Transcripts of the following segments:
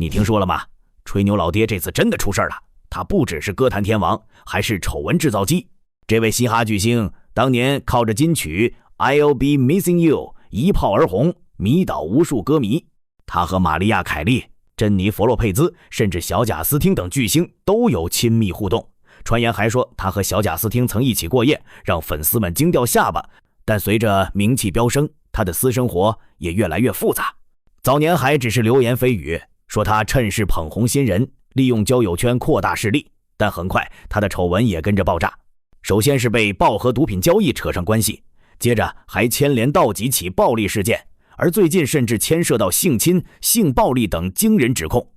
你听说了吗？吹牛老爹这次真的出事了，他不只是歌坛天王，还是丑闻制造机。这位嘻哈巨星当年靠着金曲 I'll Be Missing You 一炮而红，迷倒无数歌迷。他和玛丽亚·凯莉、珍妮弗·洛佩兹甚至小贾斯汀等巨星都有亲密互动，传言还说他和小贾斯汀曾一起过夜，让粉丝们惊掉下巴。但随着名气飙升，他的私生活也越来越复杂。早年还只是流言蜚语，说他趁势捧红新人，利用交友圈扩大势力，但很快他的丑闻也跟着爆炸。首先是被爆和毒品交易扯上关系，接着还牵连到几起暴力事件，而最近甚至牵涉到性侵、性暴力等惊人指控。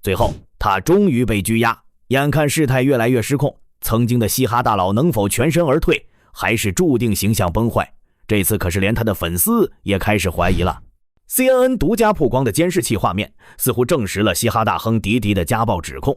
最后他终于被拘押，眼看事态越来越失控，曾经的嘻哈大佬能否全身而退，还是注定形象崩坏？这次可是连他的粉丝也开始怀疑了。CNN 独家曝光的监视器画面似乎证实了嘻哈大亨迪迪的家暴指控。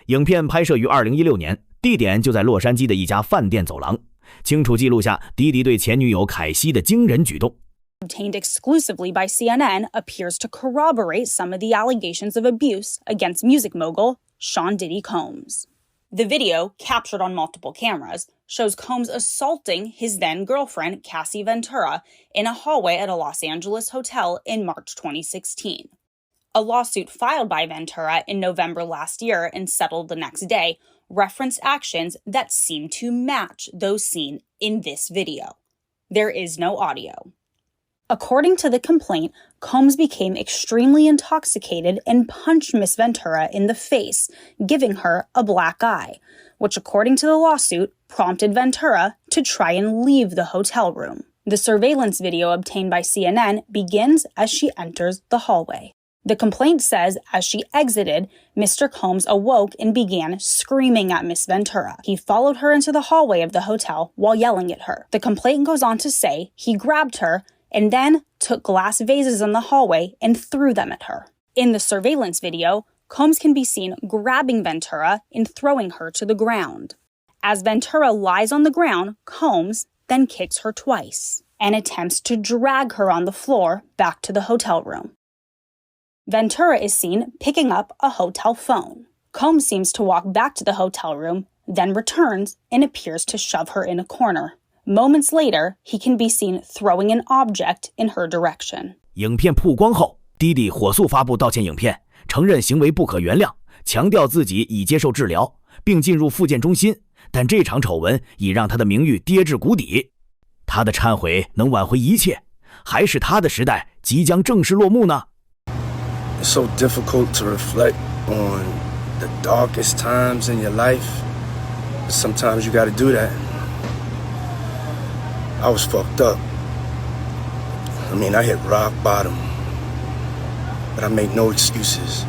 影片拍摄于2016年，地点就在洛杉矶的一家饭店走廊，清楚记录下迪迪对前女友凯西的惊人举动。Obtained exclusively by CNN appears to corroborate some of the allegations of abuse against music mogul Sean Diddy Combs. The video, captured on multiple cameras, shows Combs assaulting his then-girlfriend Cassie Ventura in a hallway at a Los Angeles hotel in March 2016. A lawsuit filed by Ventura in November last year and settled the next day referenced actions that seem to match those seen in this video. There is no audio. According to the complaint, Combs became extremely intoxicated and punched Miss Ventura in the face, giving her a black eye, which, according to the lawsuit, prompted Ventura to try and leave the hotel room. The surveillance video obtained by CNN begins as she enters the hallway. The complaint says as she exited, Mr. Combs awoke and began screaming at Miss Ventura. He followed her into the hallway of the hotel while yelling at her. The complaint goes on to say he grabbed her and then took glass vases in the hallway and threw them at her. In the surveillance video, Combs can be seen grabbing Ventura and throwing her to the ground. As Ventura lies on the ground, Combs then kicks her twice and attempts to drag her on the floor back to the hotel room. Ventura is seen picking up a hotel phone. Combs seems to walk back to the hotel room, then returns and appears to shove her in a corner. Moments later, he can be seen throwing an object in her direction. 影片曝光后，迪迪火速发布道歉影片，承认行为不可原谅，强调自己已接受治疗，并进入复健中心。但这场丑闻已让他的名誉跌至谷底。他的忏悔能挽回一切，还是他的时代即将正式落幕呢？ It's so difficult to reflect on the darkest times in your life, but sometimes you got to do that. I was fucked up. I mean, I hit rock bottom, but I make no excuses.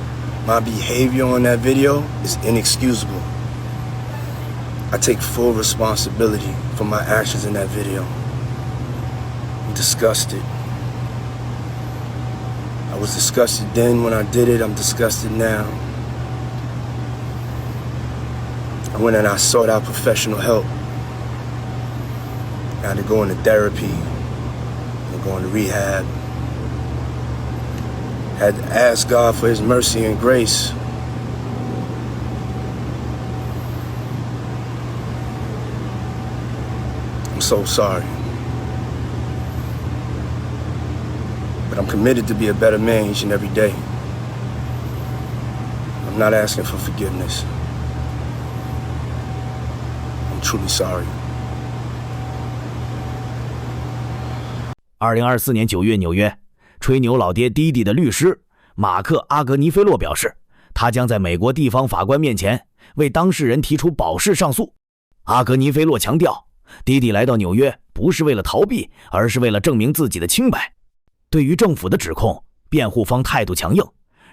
My behavior on that video is inexcusable. I take full responsibility for my actions in that video. I'm disgusted. I was disgusted then when I did it. I'm disgusted now. I went and I sought out professional help. I had to go into therapy and go into rehab. Had to ask God for His mercy and grace. I'm so sorry. But I'm committed to be a better man each and every day. I'm not asking for forgiveness. I'm truly sorry. 2024年9月，纽约，吹牛老爹迪迪的律师马克·阿格尼菲洛表示，他将在美国地方法官面前为当事人提出保释上诉。阿格尼菲洛强调，迪迪来到纽约不是为了逃避，而是为了证明自己的清白。对于政府的指控，辩护方态度强硬，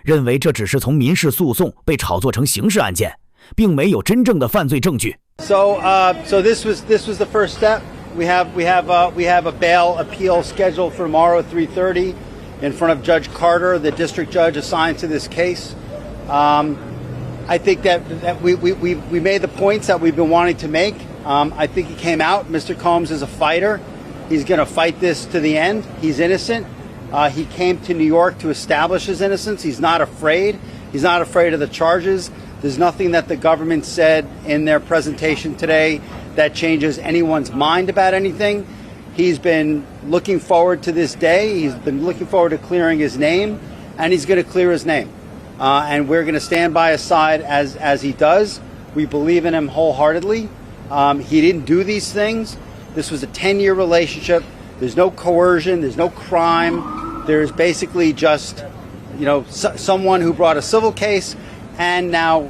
认为这只是从民事诉讼被炒作成刑事案件，并没有真正的犯罪证据。So this was the first step. We have a bail appeal scheduled for tomorrow at 3:30 in front of Judge Carter, the district judge assigned to this case. I think that we made the points that we've been wanting to make. I think he came out. Mr. Combs is a fighter. He's going to fight this to the end. He's innocent. He came to New York to establish his innocence. He's not afraid. He's not afraid of the charges. There's nothing that the government said in their presentation today that changes anyone's mind about anything. He's been looking forward to this day. He's been looking forward to clearing his name, and he's going to clear his name. And we're going to stand by his side as he does. We believe in him wholeheartedly. He didn't do these things. This was a 10-year relationship. There's no coercion. There's no crime. There's basically just, someone who brought a civil case and now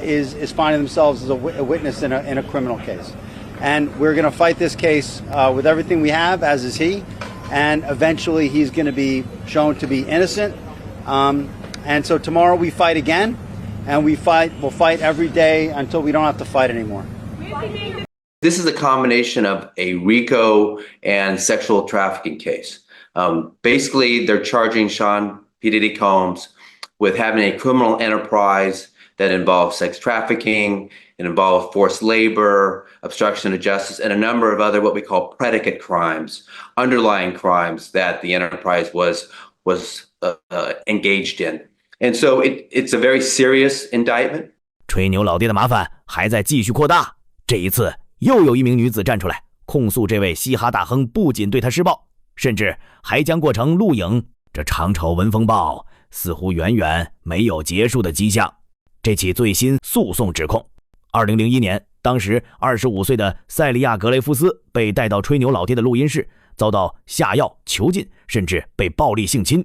is finding themselves as a witness in a criminal case. And we're going to fight this case with everything we have, as is he. And eventually he's going to be shown to be innocent. And so tomorrow we fight again, and we'll fight every day until we don't have to fight anymore. This is a combination of a RICO and sexual trafficking case. Basically, they're charging Sean P. Diddy Combs with having a criminal enterprise that involves sex trafficking, it involves forced labor, obstruction of justice, and a number of other what we call predicate crimes, underlying crimes that the enterprise was engaged in. And so it's a very serious indictment. 吹牛老爹的麻烦还在继续扩大，这一次又有一名女子站出来控诉这位嘻哈大亨不仅对她施暴，甚至还将过程录影。这场丑闻风暴似乎远远没有结束的迹象。这起最新诉讼指控，2001年，当时25岁的塞利亚·格雷夫斯被带到吹牛老爹的录音室，遭到下药、囚禁，甚至被暴力性侵。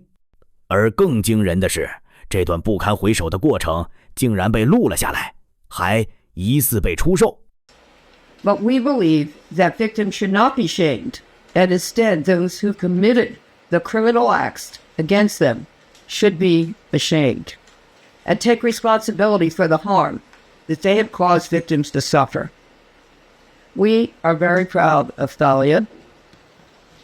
而更惊人的是，这段不堪回首的过程竟然被录了下来，还疑似被出售。But we believe that victims should not be shamed, and instead those who committed the criminal acts against them should be ashamed and take responsibility for the harm that they have caused victims to suffer. We are very proud of Thalia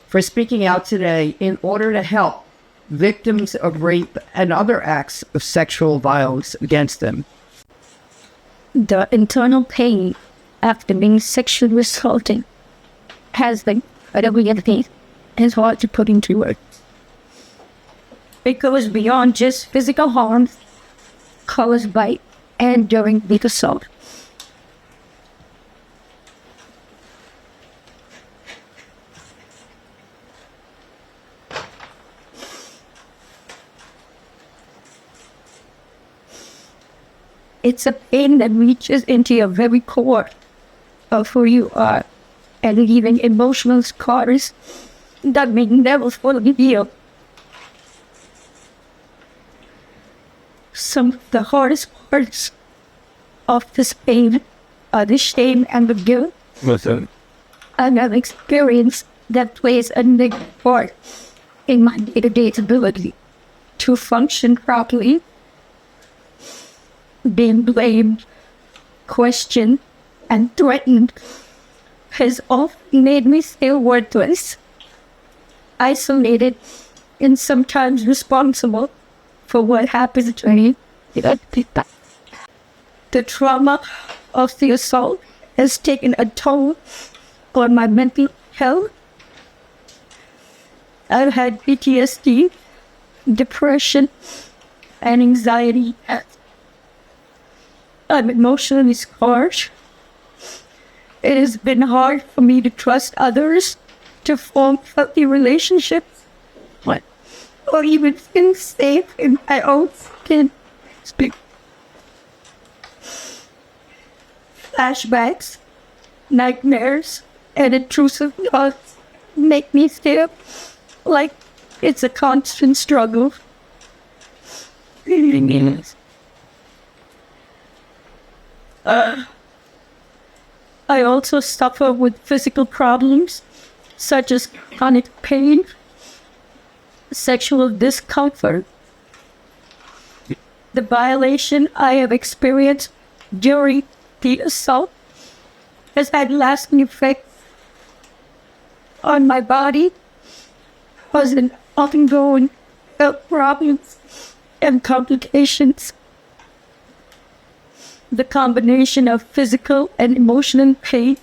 for speaking out today in order to help victims of rape and other acts of sexual violence against them. The internal pain after being sexually assaulted has been incredibly pain. It's hard to put into words. It goes beyond just physical harm caused by and during the assault. It's a pain that reaches into your very core of who you are and leaving emotional scars that may never fully heal. Some of the hardest parts of this pain are the shame and the guilt. Listen. And an experience that plays a negative part in my day-to-day ability to function properly. Being blamed, questioned, and threatened has often made me feel worthless, isolated, and sometimes responsible for what happens to me. The trauma of the assault has taken a toll on my mental health. I've had PTSD, depression, and anxiety. I'm emotionally scarred. It has been hard for me to trust others, to form healthy relationships, or even feel safe in my own skin. Flashbacks, nightmares, and intrusive thoughts make me feel like it's a constant struggle. I also suffer with physical problems such as chronic pain, sexual discomfort. The violation I have experienced during the assault has had lasting effect on my body, causing ongoing health problems and complications. The combination of physical and emotional pain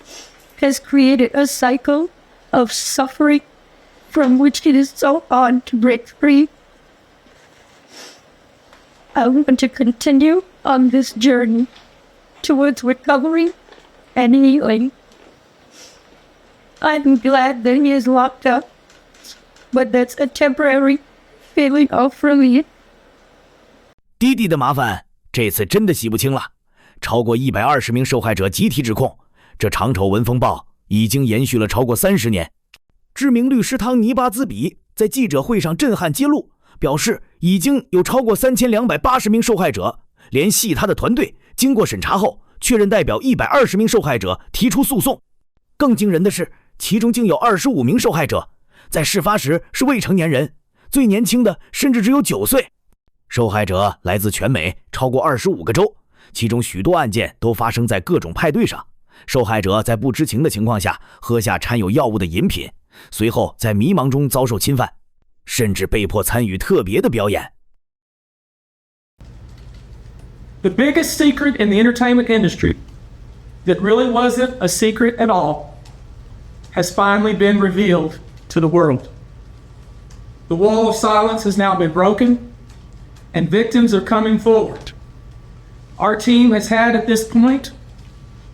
has created a cycle of suffering from which it is so hard to break free. I want to continue on this journey towards recovery and healing. I'm glad that he is locked up, but that's a temporary feeling of relief. Diddy 的麻烦这次真的洗不清了，超过120名受害者集体指控，这长丑闻风暴已经延续了超过30年。知名律师汤尼巴兹比在记者会上震撼揭露，表示已经有超过3280名受害者，连系他的团队经过审查后，确认代表120名受害者提出诉讼。更惊人的是，其中竟有25名受害者在事发时是未成年人，最年轻的甚至只有9岁。受害者来自全美超过25个州，其中许多案件都发生在各种派对上。受害者在不知情的情况下喝下掺有药物的饮品，随后在迷茫中遭受侵犯，甚至被迫参与特别的表演。The biggest secret in the entertainment industry that really wasn't a secret at all has finally been revealed to the world. The wall of silence has now been broken, and victims are coming forward. Our team has had at this point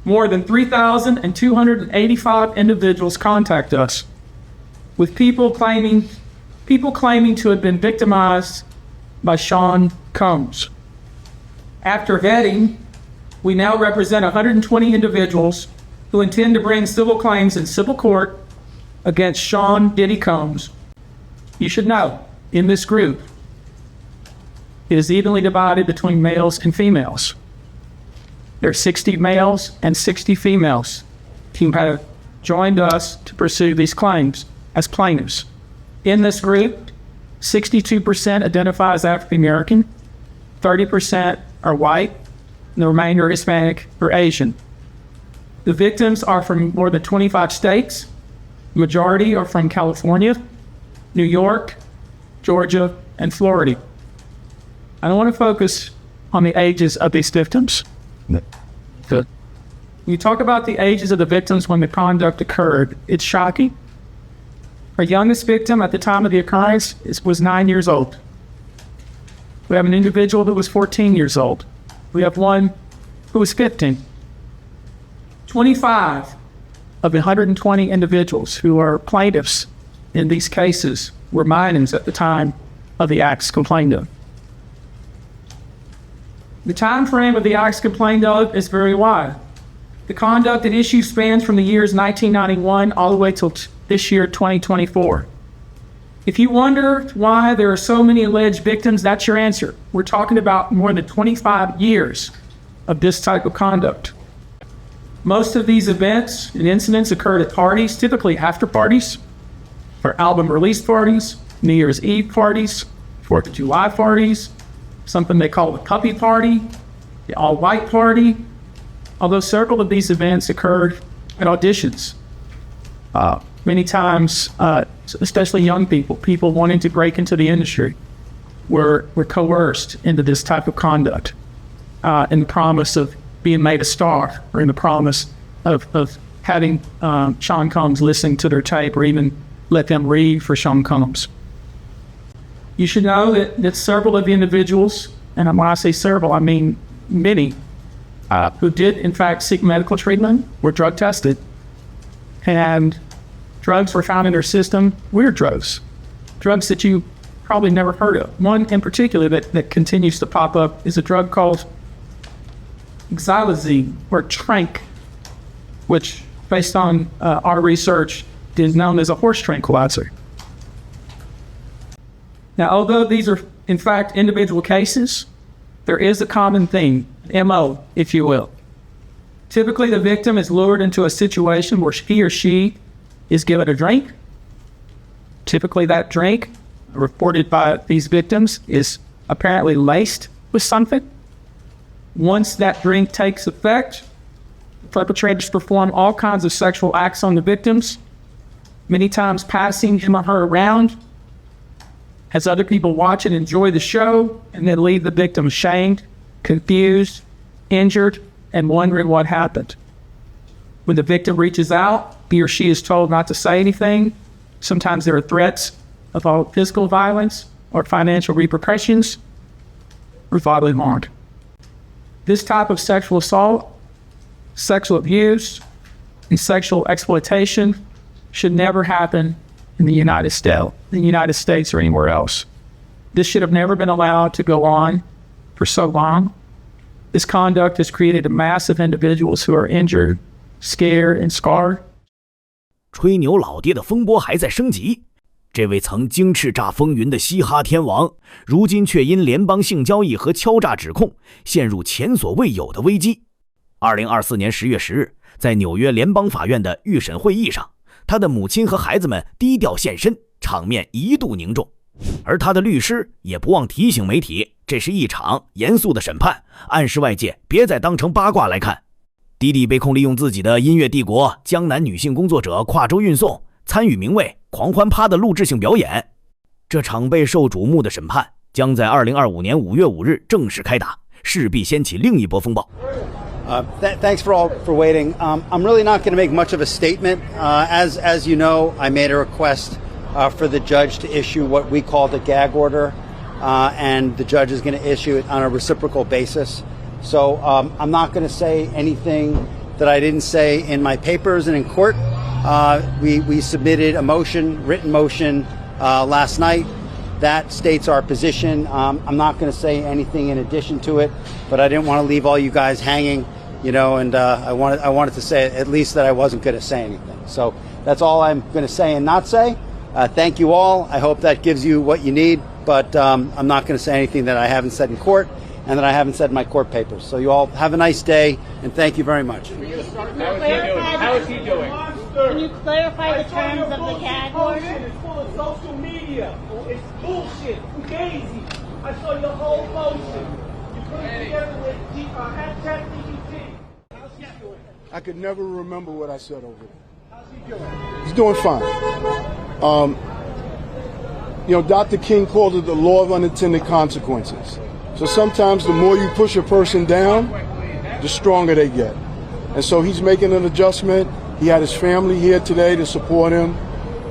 more than 3,285 individuals contact us with people claiming to have been victimized by Sean Combs. After vetting, we now represent 120 individuals who intend to bring civil claims in civil court against Sean Diddy Combs. You should know, in this group, it is evenly divided between males and females. There are 60 males and 60 females who have joined us to pursue these claims as plaintiffs. In this group, 62% identify as African American, 30% are white, and the remainder are Hispanic or Asian. The victims are from more than 25 states. The majority are from California, New York, Georgia, and Florida. I don't want to focus on the ages of these victims. Good. When you talk about the ages of the victims when the conduct occurred, it's shocking. Our youngest victim at the time of the occurrence was 9 years old. We have an individual who was 14 years old. We have one who was 15. 25 of the 120 individuals who are plaintiffs in these cases were minors at the time of the acts complained of. The time frame of the acts complained of is very wide. The conduct at issue spans from the years 1991 all the way till this year, 2024. If you wonder why there are so many alleged victims, that's your answer. We're talking about more than 25 years of this type of conduct. Most of these events and incidents occurred at parties, typically after parties, or album release parties, New Year's Eve parties, 4th of July parties, something they call the puppy party, the all-white party, although several of these events occurred at auditions. Many times, especially young people wanting to break into the industry, were coerced into this type of conduct in the promise of being made a star, or in the promise of having Sean Combs listen to their tape, or even let them read for Sean Combs. You should know that several of the individuals, and when I say several, I mean many, who did in fact seek medical treatment, were drug tested, and drugs were found in their system, weird drugs that you probably never heard of. One in particular that continues to pop up is a drug called xylazine, or trank, which, based on our research, is known as a horse tranquilizer. Now, although these are, in fact, individual cases, there is a common theme, MO, if you will. Typically, the victim is lured into a situation where he or she is given a drink. Typically, that drink, reported by these victims, is apparently laced with something. Once that drink takes effect, perpetrators perform all kinds of sexual acts on the victims, many times passing him or her around as other people watch and enjoy the show, and then leave the victim ashamed, confused, injured, and wondering what happened. When the victim reaches out, he or she is told not to say anything. Sometimes there are threats of all physical violence or financial repercussions. or bodily harmed. This type of sexual assault, sexual abuse, and sexual exploitation should never happen in the United States or anywhere else. This should have never been allowed to go on for so long. This conduct has created a mass of individuals who are injured, scared, and scarred. 吹牛老爹的风波还在升级，这位曾经叱咤风云的嘻哈天王，如今却因联邦性交易和敲诈指控，陷入前所未有的危机。2024年10月10日，在纽约联邦法院的预审会议上，他的母亲和孩子们低调现身，场面一度凝重。而他的律师也不忘提醒媒体，这是一场严肃的审判，暗示外界别再当成八卦来看。Diddy 被控利用自己的音乐帝国江南女性工作者跨州运送，参与名为狂欢趴的录制性表演。这场备受瞩目的审判将在2025年5月5日正式开打，势必掀起另一波风暴。Thanks for all for waiting. I'm really not going to make much of a statement. As you know, I made a request for the judge to issue what we call the gag order, and the judge is going to issue it on a reciprocal basis. So I'm not going to say anything that I didn't say in my papers and in court. We submitted a written motion last night. That states our position. I'm not going to say anything in addition to it, but I didn't want to leave all you guys hanging, and I wanted to say at least that I wasn't going to say anything. So that's all I'm going to say and not say. Thank you all. I hope that gives you what you need, but I'm not going to say anything that I haven't said in court and that I haven't said in my court papers. So you all have a nice day, and thank you very much. How is he doing? Can you clarify the terms of the gag order? It's full of social media. It's bullshit. Fugazi. I saw your whole motion. You put it together with ChatGPT. How's he doing? I could never remember what I said over there. How's he doing? He's doing fine. Dr. King called it the law of unintended consequences. So sometimes the more you push a person down, the stronger they get. And so he's making an adjustment. He had his family here today to support him.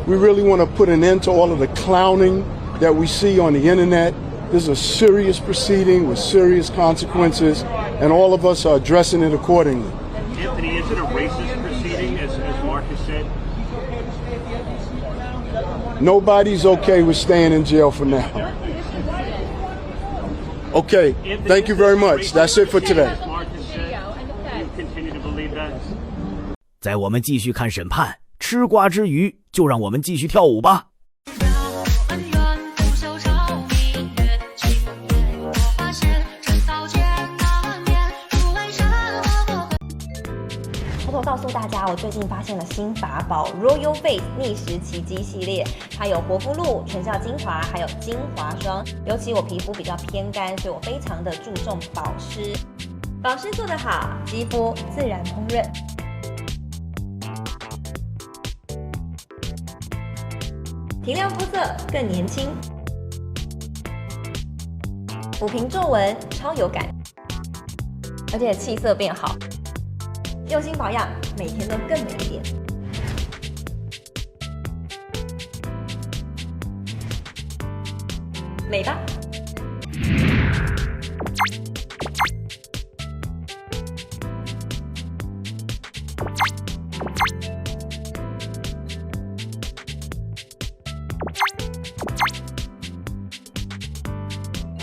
We really want to put an end to all of the clowning that we see on the internet. This is a serious proceeding with serious consequences, and all of us are addressing it accordingly. Anthony, is it a racist proceeding, as Marcus said? Nobody's okay with staying in jail for now. Okay, thank you very much. That's it for today. Marcus said, you continue to believe that? 在我们继续看审判吃瓜之余，就让我们继续跳舞吧。偷偷告诉大家，我最近发现了新法宝 Royal Face 逆时奇迹系列，它有活肤露、全效精华，还有精华霜。尤其我皮肤比较偏干，所以我非常的注重保湿。保湿做得好，肌肤自然烹润。提亮肤色更年轻，抚平皱纹超有感，而且气色变好。用心保养，每天都更美一点。美吧。